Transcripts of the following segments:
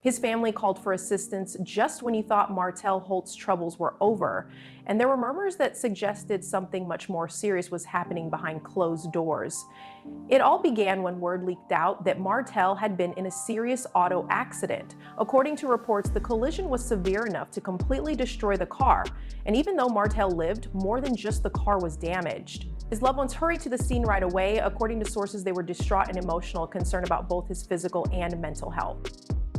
His family called for assistance just when he thought Martell Holt's troubles were over, and there were murmurs that suggested something much more serious was happening behind closed doors. It all began when word leaked out that Martell had been in a serious auto accident. According to reports, the collision was severe enough to completely destroy the car, and even though Martell lived, more than just the car was damaged. His loved ones hurried to the scene right away. According to sources, they were distraught and emotional, concerned about both his physical and mental health.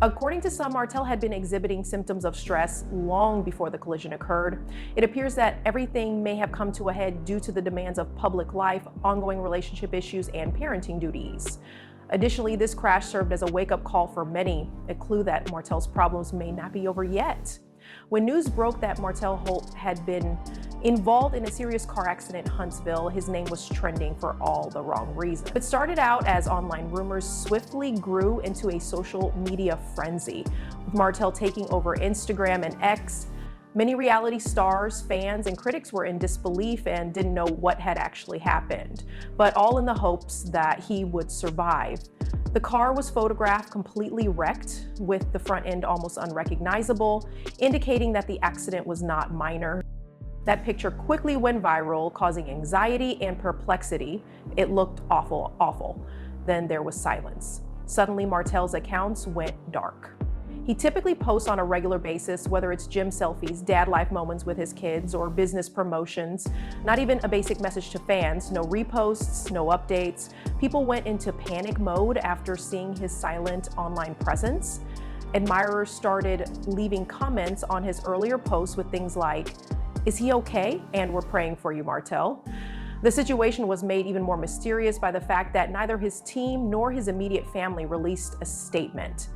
According to some, Martell had been exhibiting symptoms of stress long before the collision occurred. It appears that everything may have come to a head due to the demands of public life, ongoing relationship issues, and parenting duties. Additionally, this crash served as a wake-up call for many, a clue that Martell's problems may not be over yet. When news broke that Martell Holt had been involved in a serious car accident in Huntsville, his name was trending for all the wrong reasons. It started out as online rumors, swiftly grew into a social media frenzy, with Martell taking over Instagram and X. Many reality stars, fans, and critics were in disbelief and didn't know what had actually happened, but all in the hopes that he would survive. The car was photographed completely wrecked, with the front end almost unrecognizable, indicating that the accident was not minor. That picture quickly went viral, causing anxiety and perplexity. It looked awful, awful. Then there was silence. Suddenly, Martell's accounts went dark. He typically posts on a regular basis, whether it's gym selfies, dad life moments with his kids, or business promotions. Not even a basic message to fans, no reposts, no updates. People went into panic mode after seeing his silent online presence. Admirers started leaving comments on his earlier posts with things like, "Is he okay? And we're praying for you, Martell." The situation was made even more mysterious by the fact that neither his team nor his immediate family released a statement.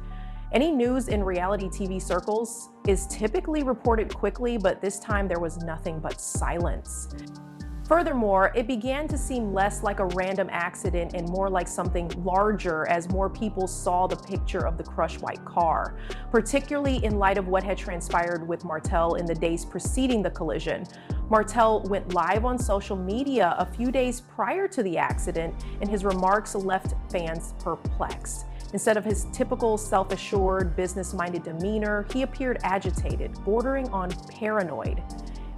Any news in reality TV circles is typically reported quickly, but this time there was nothing but silence. Furthermore, it began to seem less like a random accident and more like something larger as more people saw the picture of the crushed white car, particularly in light of what had transpired with Martell in the days preceding the collision. Martell went live on social media a few days prior to the accident, and his remarks left fans perplexed. Instead of his typical self-assured, business-minded demeanor, he appeared agitated, bordering on paranoid.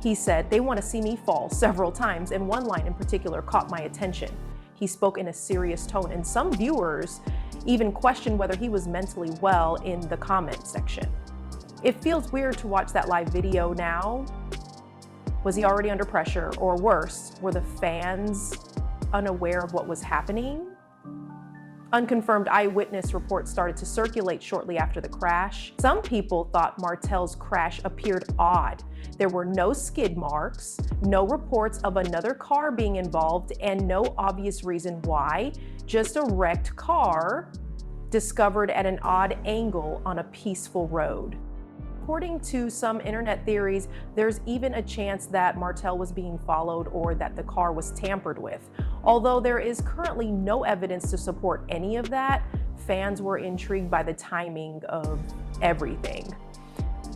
He said, "They want to see me fall," several times, and one line in particular caught my attention. He spoke in a serious tone, and some viewers even questioned whether he was mentally well in the comment section. It feels weird to watch that live video now. Was he already under pressure? Or worse, were the fans unaware of what was happening? Unconfirmed eyewitness reports started to circulate shortly after the crash. Some people thought Martell's crash appeared odd. There were no skid marks, no reports of another car being involved, and no obvious reason why, just a wrecked car discovered at an odd angle on a peaceful road. According to some internet theories, there's even a chance that Martell was being followed or that the car was tampered with. Although there is currently no evidence to support any of that, fans were intrigued by the timing of everything.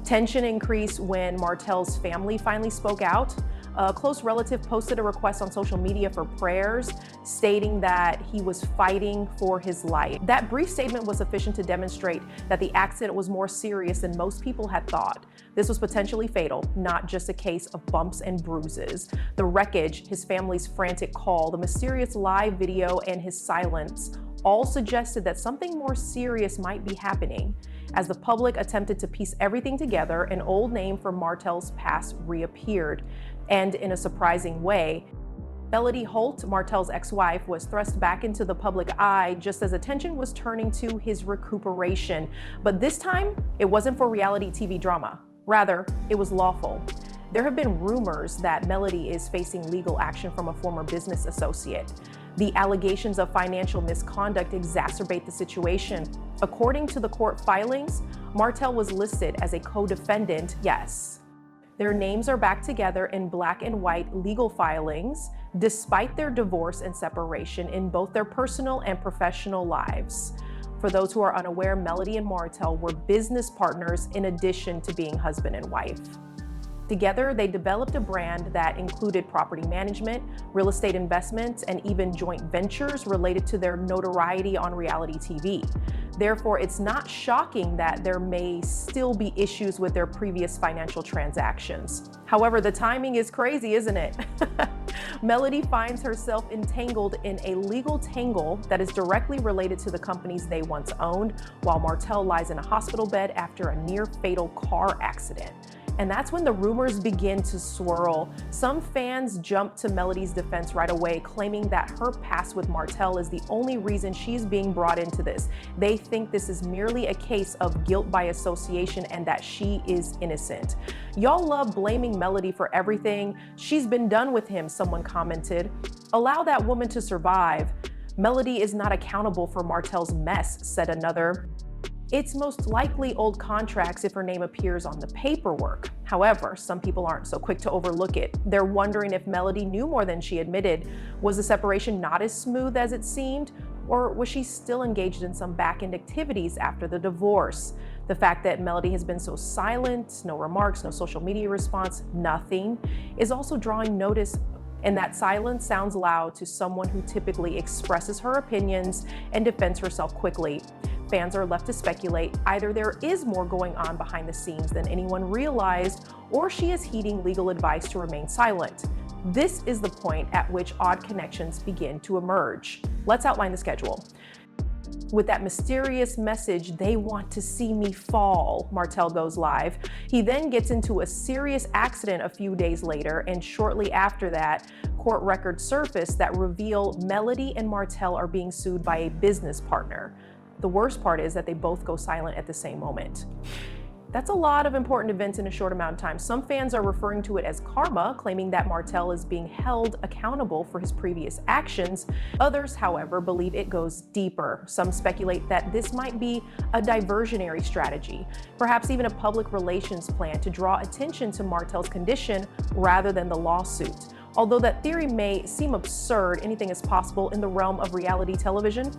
Tension increased when Martell's family finally spoke out. A close relative posted a request on social media for prayers, stating that he was fighting for his life. That brief statement was sufficient to demonstrate that the accident was more serious than most people had thought. This was potentially fatal, not just a case of bumps and bruises. The wreckage, his family's frantic call, the mysterious live video, and his silence all suggested that something more serious might be happening. As the public attempted to piece everything together, an old name from Martell's past reappeared. And in a surprising way, Martell Holt, Martell's ex-wife, was thrust back into the public eye just as attention was turning to his recuperation. But this time, it wasn't for reality TV drama. Rather, it was lawful. There have been rumors that Melody is facing legal action from a former business associate. The allegations of financial misconduct exacerbate the situation. According to the court filings, Martell was listed as a co-defendant, yes. Their names are back together in black and white legal filings, despite their divorce and separation in both their personal and professional lives. For those who are unaware, Melody and Martell were business partners in addition to being husband and wife. Together, they developed a brand that included property management, real estate investments, and even joint ventures related to their notoriety on reality TV. Therefore, it's not shocking that there may still be issues with their previous financial transactions. However, the timing is crazy, isn't it? Melody finds herself entangled in a legal tangle that is directly related to the companies they once owned, while Martell lies in a hospital bed after a near-fatal car accident. And that's when the rumors begin to swirl. Some fans jump to Melody's defense right away, claiming that her past with Martell is the only reason she's being brought into this. They think this is merely a case of guilt by association and that she is innocent. Y'all love blaming Melody for everything. She's been done with him, someone commented. Allow that woman to survive. Melody is not accountable for Martell's mess, said another. It's most likely old contracts if her name appears on the paperwork. However, some people aren't so quick to overlook it. They're wondering if Melody knew more than she admitted. Was the separation not as smooth as it seemed? Or was she still engaged in some back-end activities after the divorce? The fact that Melody has been so silent, no remarks, no social media response, nothing, is also drawing notice. And that silence sounds loud to someone who typically expresses her opinions and defends herself quickly. Fans are left to speculate. Either there is more going on behind the scenes than anyone realized, or she is heeding legal advice to remain silent. This is the point at which odd connections begin to emerge. Let's outline the schedule. With that mysterious message, "They want to see me fall," Martell goes live. He then gets into a serious accident a few days later, and shortly after that, court records surface that reveal Melody and Martell are being sued by a business partner. The worst part is that they both go silent at the same moment. That's a lot of important events in a short amount of time. Some fans are referring to it as karma, claiming that Martell is being held accountable for his previous actions. Others, however, believe it goes deeper. Some speculate that this might be a diversionary strategy, perhaps even a public relations plan to draw attention to Martell's condition rather than the lawsuit. Although that theory may seem absurd, anything is possible in the realm of reality television.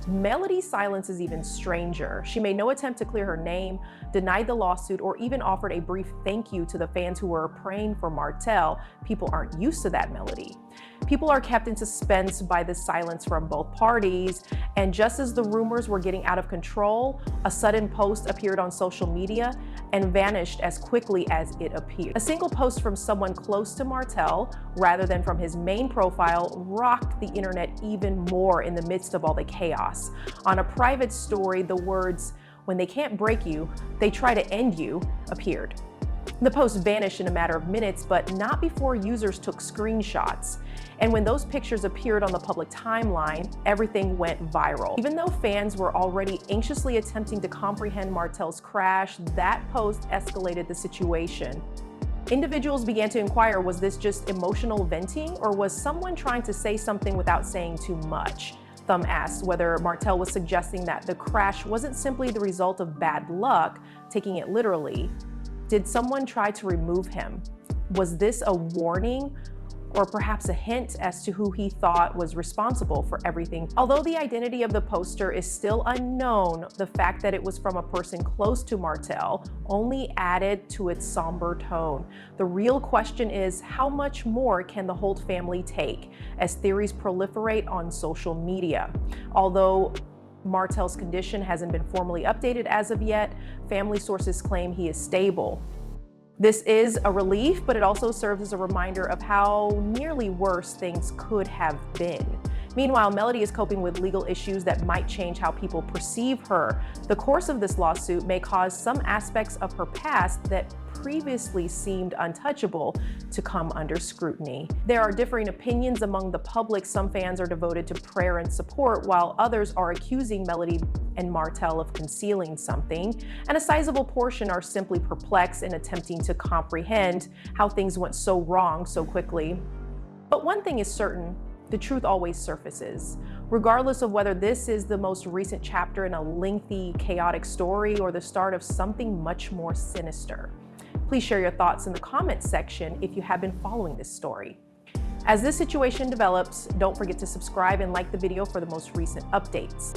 Melody's silence is even stranger. She made no attempt to clear her name, denied the lawsuit, or even offered a brief thank you to the fans who were praying for Martell. People aren't used to that, Melody. People are kept in suspense by the silence from both parties, and just as the rumors were getting out of control, a sudden post appeared on social media and vanished as quickly as it appeared. A single post from someone close to Martell, rather than from his main profile, rocked the internet even more in the midst of all the chaos. On a private story, the words, "When they can't break you, they try to end you," appeared. The post vanished in a matter of minutes, but not before users took screenshots. And when those pictures appeared on the public timeline, everything went viral. Even though fans were already anxiously attempting to comprehend Martell's crash, that post escalated the situation. Individuals began to inquire, was this just emotional venting, or was someone trying to say something without saying too much? Thumb asked whether Martell was suggesting that the crash wasn't simply the result of bad luck, taking it literally. Did someone try to remove him? Was this a warning, or perhaps a hint as to who he thought was responsible for everything? Although the identity of the poster is still unknown, the fact that it was from a person close to Martell only added to its somber tone. The real question is, how much more can the Holt family take as theories proliferate on social media? Although Martell's condition hasn't been formally updated as of yet, family sources claim he is stable. This is a relief, but it also serves as a reminder of how nearly worse things could have been. Meanwhile, Melody is coping with legal issues that might change how people perceive her. The course of this lawsuit may cause some aspects of her past that previously seemed untouchable to come under scrutiny. There are differing opinions among the public. Some fans are devoted to prayer and support, while others are accusing Melody and Martell of concealing something, and a sizable portion are simply perplexed and attempting to comprehend how things went so wrong so quickly. But one thing is certain: the truth always surfaces. Regardless of whether this is the most recent chapter in a lengthy, chaotic story or the start of something much more sinister. Please share your thoughts in the comments section if you have been following this story. As this situation develops, don't forget to subscribe and like the video for the most recent updates.